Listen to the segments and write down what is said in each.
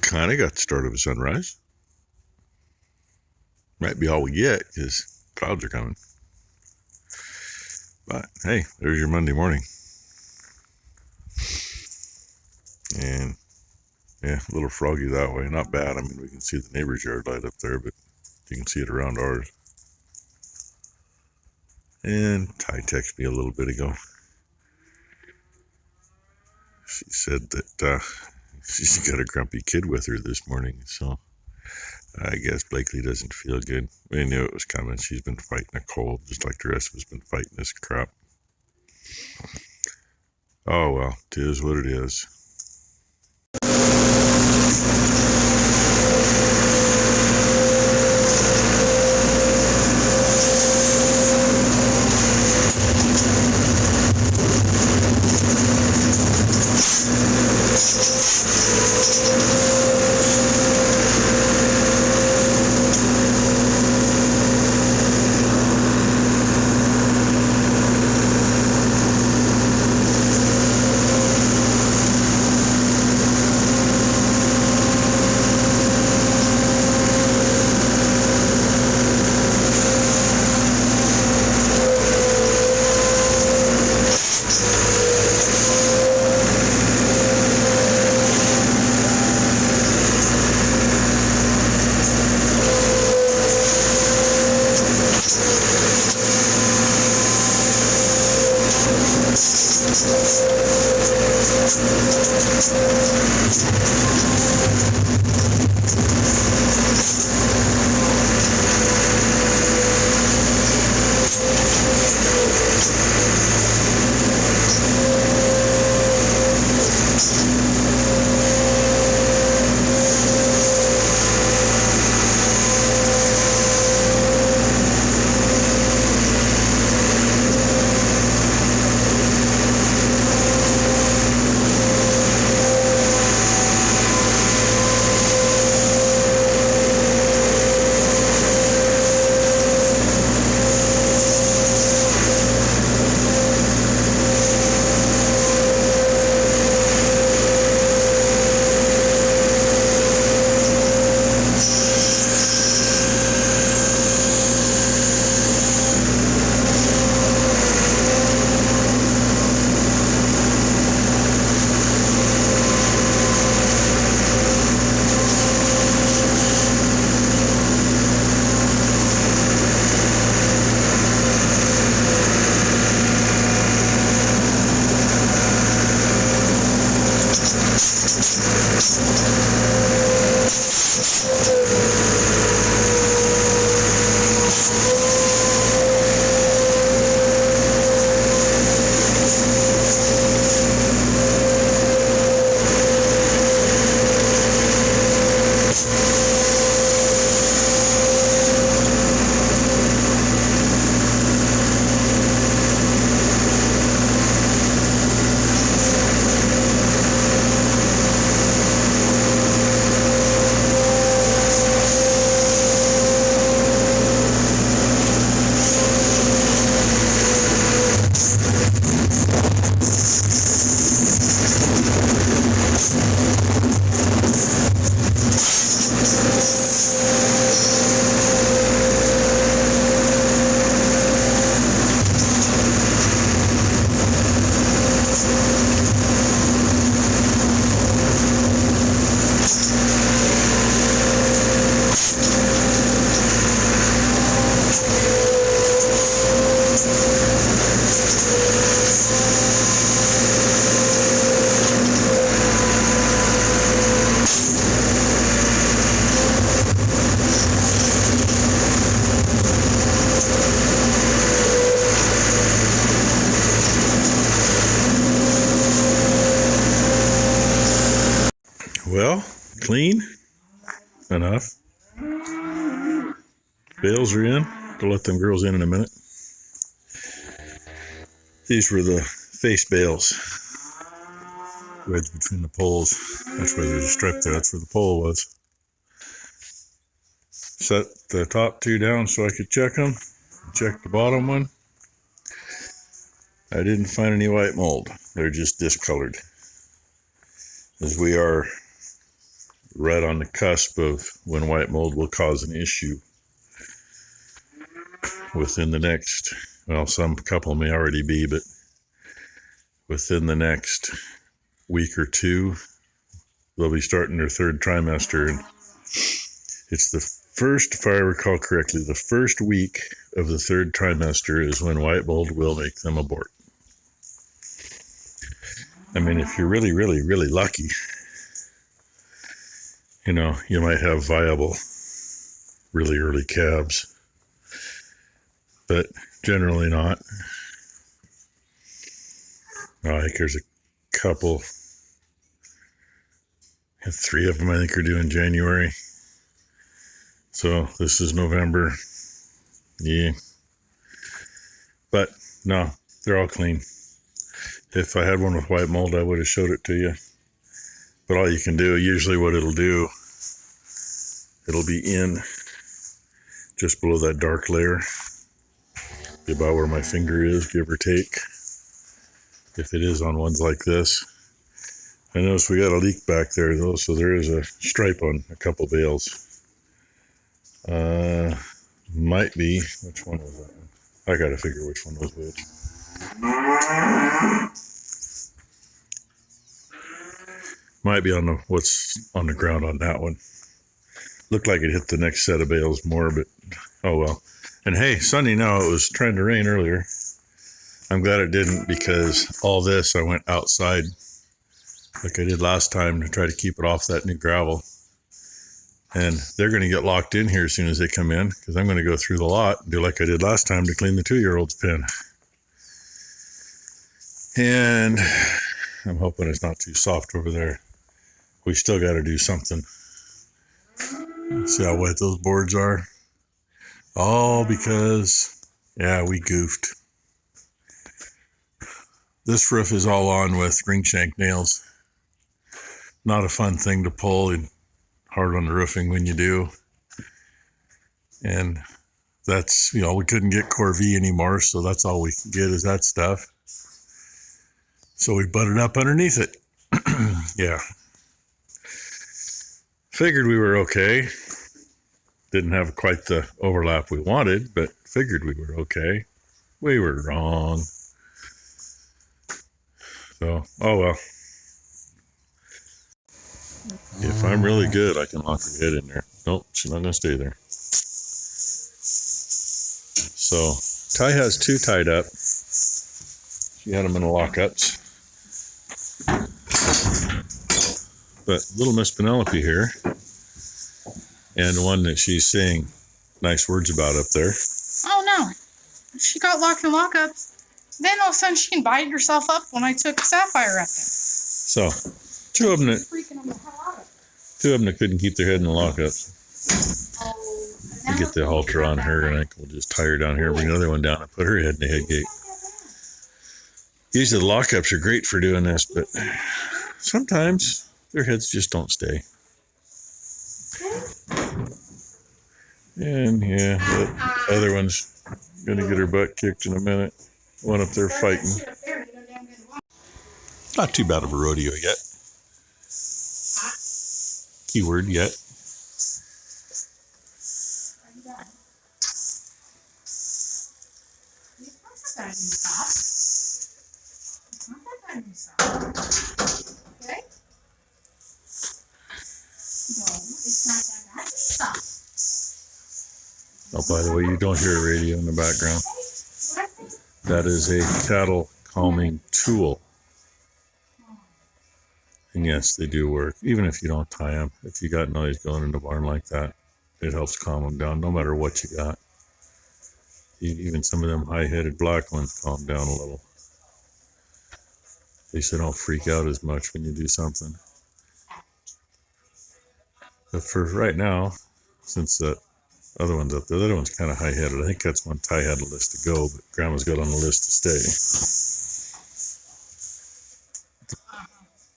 Kind of got the start of a sunrise. Might be all we get because clouds are coming. But hey, there's your Monday morning. And yeah, a little froggy that way. Not bad. I mean, we can see the neighbor's yard light up there, but you can see it around ours. And Ty texted me a little bit ago. She said that she's got a grumpy kid with her this morning, so I guess Blakely doesn't feel good. We knew it was coming. She's been fighting a cold, just like the rest of us been fighting this crap. Oh well, it is what it is. Well, clean enough. Bales are in. I'll let them girls in a minute. These were the face bales wedged between the poles. That's where there's a strip there. That's where the pole was. Set the top two down so I could check them. Check the bottom one. I didn't find any white mold. They're just discolored. As we are right on the cusp of when white mold will cause an issue within the next, well, some couple may already be, but within the next week or two, they'll be starting their third trimester. And it's the first, if I recall correctly, the first week of the third trimester is when white mold will make them abort. I mean, if you're really, really, really lucky, you know, you might have viable, really early calves, but generally not. I think there's a couple, 3 of them I think are due in January. So this is November. Yeah. But no, they're all clean. If I had one with white mold, I would have showed it to you. But all you can do, usually what it'll do, it'll be in just below that dark layer, be about where my finger is, give or take. If it is on ones like this. I notice we got a leak back there though, so there is a stripe on a couple bales. Might be, which one was that one? I gotta figure which one was which. Might be on the what's on the ground on that one. Looked like it hit the next set of bales more, but oh well. And hey, sunny now. It was trying to rain earlier. I'm glad it didn't, because all this I went outside like I did last time to try to keep it off that new gravel. And they're going to get locked in here as soon as they come in, because I'm going to go through the lot and do like I did last time to clean the 2-year-old's pen. And I'm hoping it's not too soft over there. We still got to do something. See how wet those boards are? All because, yeah, we goofed. This roof is all on with ring shank nails. Not a fun thing to pull, and hard on the roofing when you do. And that's, you know, we couldn't get Core V anymore, so that's all we can get is that stuff. So we butted up underneath it. Yeah. Figured we were okay. Didn't have quite the overlap we wanted, but figured we were okay. We were wrong. So, oh well. If I'm really good, I can lock her head in there. Nope, she's not going to stay there. So, Ty has 2 tied up. She had them in the lockups. But little Miss Penelope here, and the one that she's saying nice words about up there. Oh no, she got locked in lockups. Then all of a sudden she invited herself up when I took Sapphire up there. So, 2 of them that couldn't keep their head in the lockups. We get the halter on her, and I think we'll just tie her down here, bring another one down, and put her head in the head gate. Usually the lockups are great for doing this, but sometimes their heads just don't stay. And yeah, the other one's gonna get her butt kicked in a minute. One up there fighting. Not too bad of a rodeo yet. Keyword yet. Okay? No, it's not that bad. Stop. Oh, by the way, you don't hear a radio in the background. That is a cattle calming tool. And yes, they do work. Even if you don't tie them, if you got noise going in the barn like that, it helps calm them down no matter what you got. Even some of them high-headed black ones calm down a little. At least they don't freak out as much when you do something. But for right now, since that other one's up there, the other one's kind of high-headed. I think that's one Ty had a list to go, but Grandma's got on the list to stay.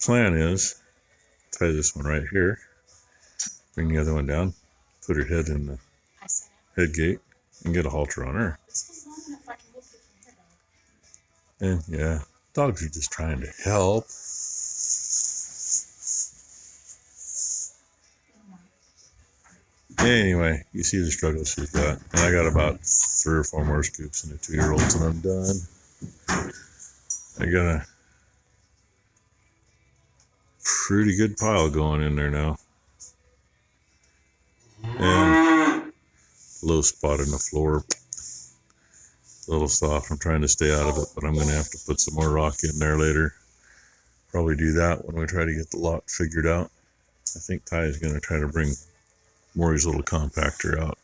Plan is tie this one right here, bring the other one down, put her head in the head gate, and get a halter on her. And yeah, dogs are just trying to help. Anyway, you see the struggle she's got. And I got about 3 or 4 more scoops in the 2-year-olds and I'm done. I got a pretty good pile going in there now. And a low spot in the floor. A little soft. I'm trying to stay out of it, but I'm going to have to put some more rock in there later. Probably do that when we try to get the lot figured out. I think Ty is going to try to bring Maury's little compactor out.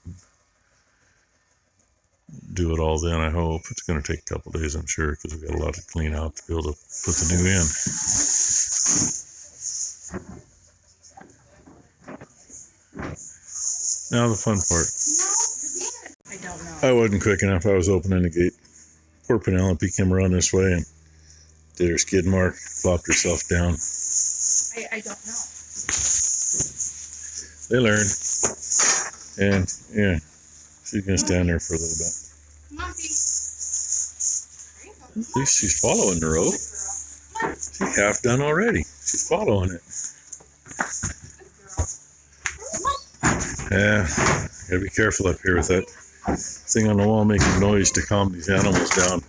Do it all then, I hope. It's going to take a couple days, I'm sure, because we've got a lot to clean out to be able to put the new in. Now the fun part. I don't know. I wasn't quick enough. I was opening the gate. Poor Penelope came around this way and did her skid mark, flopped herself down. I don't know. They learn. And, yeah, she's going to stand there for a little bit. Come on, Pete. At least she's following the rope. She's half done already. She's following it. Yeah, gotta be careful up here with that thing on the wall making noise to calm these animals down.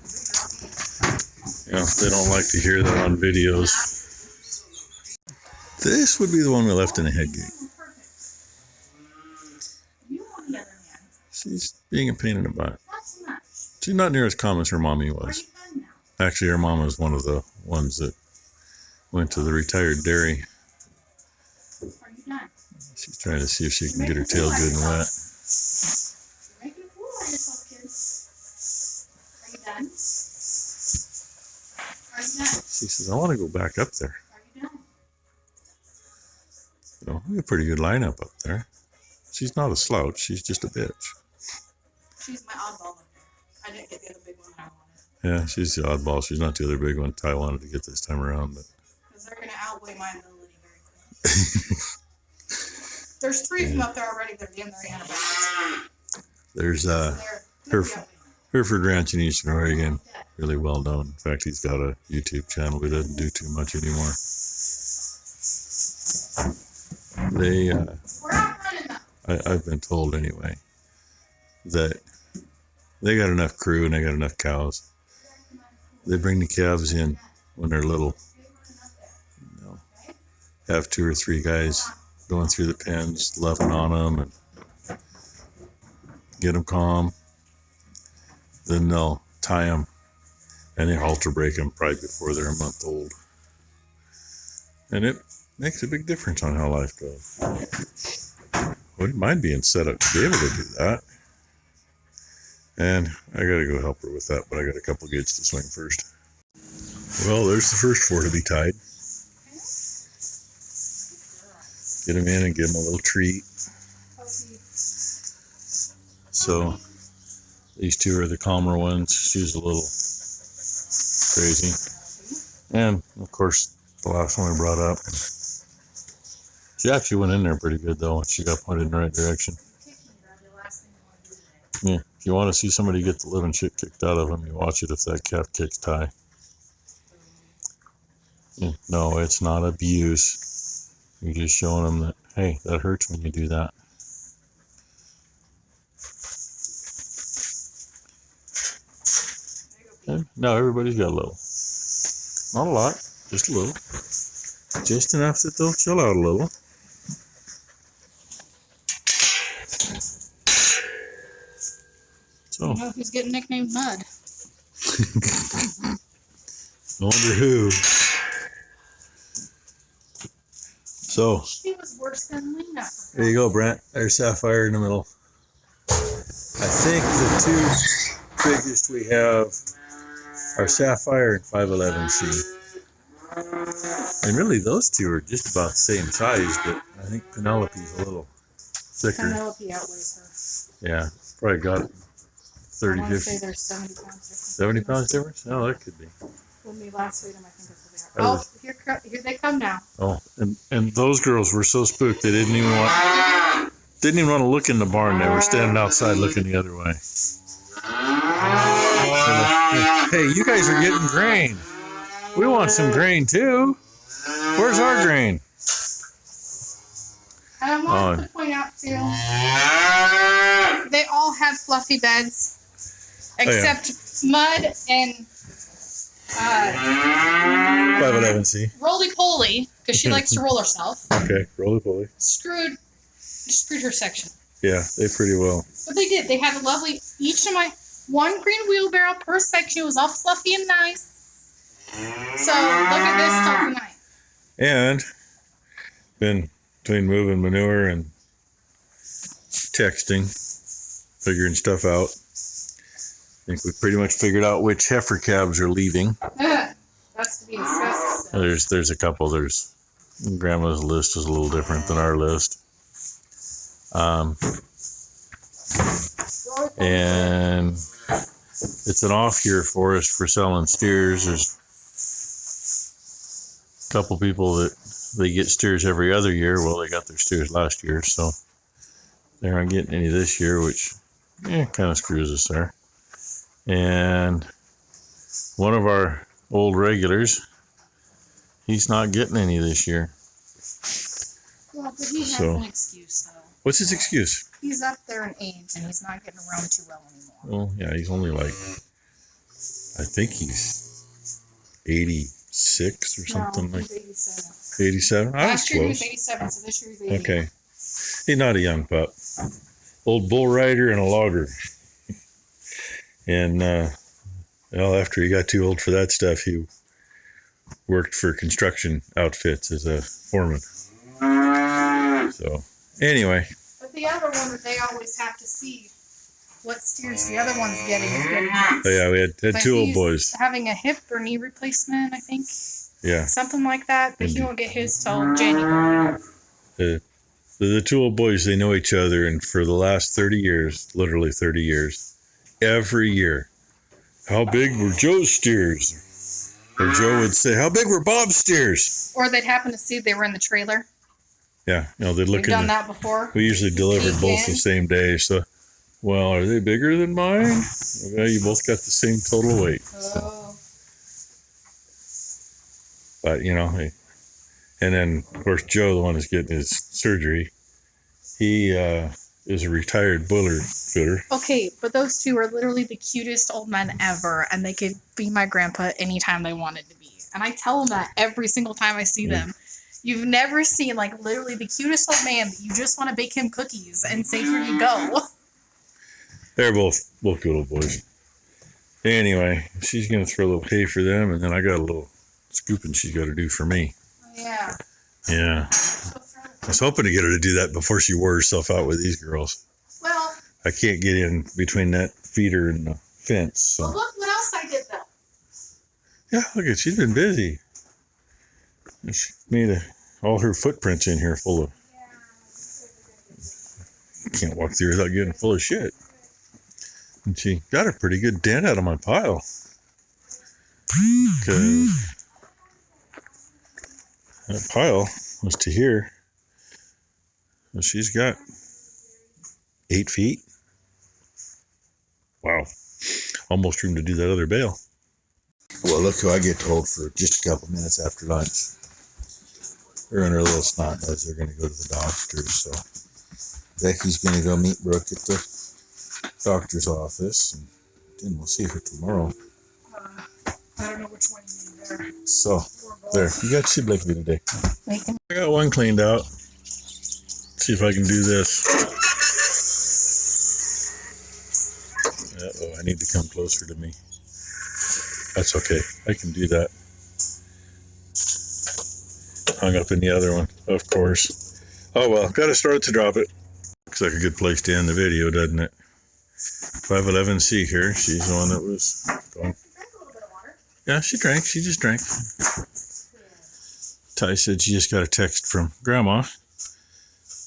Yeah, they don't like to hear that on videos. This would be the one we left in the head gate. She's being a pain in the butt. She's not near as calm as her mommy was. Actually, her mom was one of the ones that went to the retired dairy. She's trying to see if she can get her tail good and wet. You're making a fool of yourself, kids. Are you done? Are you done? She says, I want to go back up there. Are you done? So, we have a pretty good lineup up there. She's not a slouch. She's just a bitch. She's my oddball up there. I didn't get the other big one that I wanted. Yeah, she's the oddball. She's not the other big one Ty wanted to get this time around. But because they're going to outweigh my ability very quickly. There's 3 of them up there already. They're getting their animals. There's Hereford Ranch in Eastern Oregon. Really well known. In fact, he's got a YouTube channel. He doesn't do too much anymore. They, We're out running though. I've been told anyway, that they got enough crew and they got enough cows. They bring the calves in when they're little. You know, have 2 or 3 guys going through the pens, loving on them, and get them calm. Then they'll tie them, and they halter break them probably before they're a month old. And it makes a big difference on how life goes. Wouldn't mind being set up to be able to do that. And I gotta go help her with that, but I got a couple gates to swing first. Well, there's the first 4 to be tied. Get them in and give them a little treat. So these 2 are the calmer ones. She's a little crazy. And of course, the last one we brought up. She actually went in there pretty good though. She got pointed in the right direction. Yeah, if you want to see somebody get the living shit kicked out of them, you watch it if that calf kicks Ty. Yeah, no, it's not abuse. You're just showing them that, hey, that hurts when you do that. And now everybody's got a little. Not a lot, just a little. Just enough that they'll chill out a little. So. You know who's getting nicknamed Mud? I wonder who. So, She was worse than Lena. there you go, Brent. There's Sapphire in the middle. I think the 2 biggest we have are Sapphire and 511C. And really, those 2 are just about the same size, but I think Penelope's a little thicker. Penelope outweighs her. Yeah, probably got 30, I want to 50. say there's 70 pounds difference. 70 pounds difference? No, that could be. When we last weighed them, I think that's what they are. Oh, here they come now. Oh, and those girls were so spooked they didn't even want to look in the barn. They were standing outside looking the other way. Hey, you guys are getting grain. We want some grain too. Where's our grain? And I wanted to point out too, they all had fluffy beds, except Mud and 511C. Roly Poly, because she likes to roll herself. Okay, roly poly. Screwed her section. Yeah, they pretty well. But they did. They had a lovely, each of my, one green wheelbarrow per section was all fluffy and nice. So look at this till tonight. And been between moving manure and texting, figuring stuff out. I think we pretty much figured out which heifer calves are leaving. That's to be discussed. There's a couple. There's Grandma's list is a little different than our list. And it's an off year for us for selling steers. There's a couple people that they get steers every other year. Well, they got their steers last year, so they aren't getting any this year, which kind of screws us there. And one of our old regulars, he's not getting any this year. Well, but he has an excuse, though. What's his excuse? He's up there in age, and he's not getting around too well anymore. Well, yeah, he's only like, I think he's 86 or something. No, he's 87. 87? I was Last year he was close. 87, so this year he's 88. Okay. He's not a young pup. Old bull rider and a logger. And, well, after he got too old for that stuff, he worked for construction outfits as a foreman. So, anyway. But the other one that they always have to see what steers the other one's getting is good. So yeah, we had two old boys. Having a hip or knee replacement, I think. Yeah. Something like that, but he won't get his till January. The two old boys, they know each other, and for the last 30 years, literally 30 years, every year, how big were Joe's steers? Or Joe would say, how big were Bob's steers? Or they'd happen to see they were in the trailer. Yeah, they'd look. We've done that before. We usually delivered both the same day, so, well, are they bigger than mine? Well, you both got the same total weight. So. Oh. But, and then, of course, Joe, the one who's getting his surgery, he is a retired boiler fitter. Okay, but those two are literally the cutest old men ever, and they could be my grandpa anytime they wanted to be. And I tell them that every single time I see them. You've never seen, like, literally the cutest old man that you just want to bake him cookies and say, here you go. They're both good old boys. Anyway, she's going to throw a little hay for them, and then I got a little scooping she's got to do for me. Yeah. Yeah. I was hoping to get her to do that before she wore herself out with these girls. Well, I can't get in between that feeder and the fence. So. Well, look what else I did, though. Yeah, look at, she's been busy. She made all her footprints in here full of. Can't walk through without getting full of shit. And she got a pretty good dent out of my pile. Because that pile was to here. So she's got 8 feet. Wow. Almost room to do that other bale. Well, look who I get told for just a couple minutes after lunch. Her and her little snot nose, they're going to go to the doctor. So Becky's going to go meet Brooke at the doctor's office. And then we'll see her tomorrow. I don't know which one you need there. So, there. You got to see Blakely today. I got one cleaned out. See if I can do this. Uh-oh, I need to come closer to me. That's okay. I can do that. Hung up in the other one, of course. Oh well, gotta start to drop it. Looks like a good place to end the video, doesn't it? 511C here. She's the one that was going. Yeah, she drank. She just drank. Ty said she just got a text from Grandma.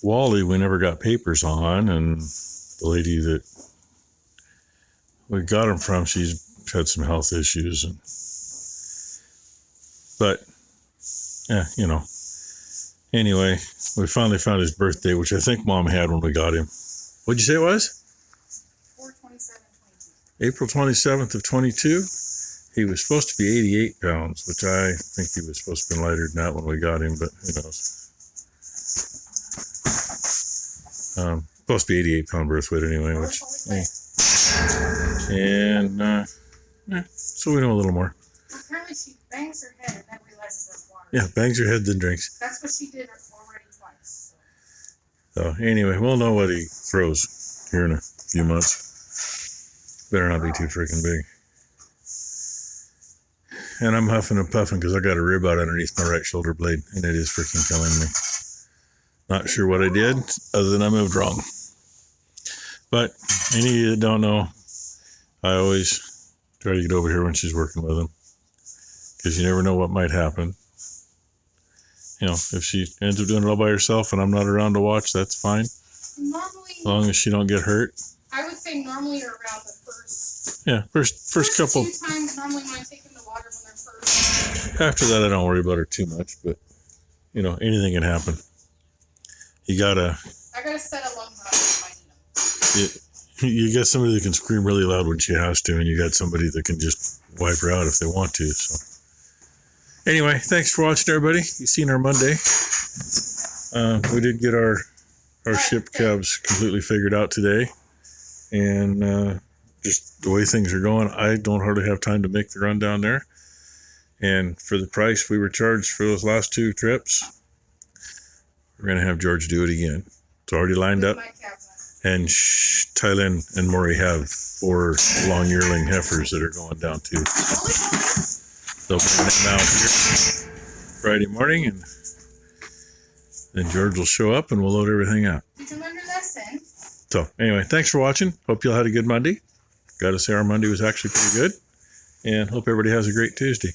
Wally, we never got papers on, and the lady that we got them from, she's had some health issues. But, yeah, Anyway, we finally found his birthday, which I think Mom had when we got him. What'd you say it was? 4/27/22. April 27th of 22. He was supposed to be 88 pounds, which I think he was supposed to be lighter than that when we got him, but who knows. Supposed to be 88-pound birth weight anyway, which, and so we know a little more. Apparently she bangs her head and then realizes there's water. Yeah, bangs her head then drinks. That's what she did already twice. So anyway, we'll know what he throws here in a few months. Better not be too freaking big. And I'm huffing and puffing because I got a rib out underneath my right shoulder blade, and it is freaking killing me. Not sure what I did, other than I moved wrong. But any of you that don't know, I always try to get over here when she's working with him, because you never know what might happen. You know, if she ends up doing it all by herself and I'm not around to watch, that's fine. Normally, as long as she don't get hurt. I would say normally around the first. Yeah, first couple. Few times normally when I take them to water when they're first. After that, I don't worry about her too much, but you know, anything can happen. I gotta set a lung behind them. You got somebody that can scream really loud when she has to, and you got somebody that can just wipe her out if they want to. So, anyway, thanks for watching, everybody. You've seen our Monday. We did get our ship cabs completely figured out today, and just the way things are going, I don't hardly have time to make the run down there. And for the price we were charged for those last 2 trips, we're gonna have George do it again. It's already lined up. And Tylen and Maury have 4 long yearling heifers that are going down too. So bring them out here Friday morning, and then George will show up and we'll load everything out. You can under this in. So anyway, thanks for watching. Hope you all had a good Monday. Got to say our Monday was actually pretty good. And hope everybody has a great Tuesday.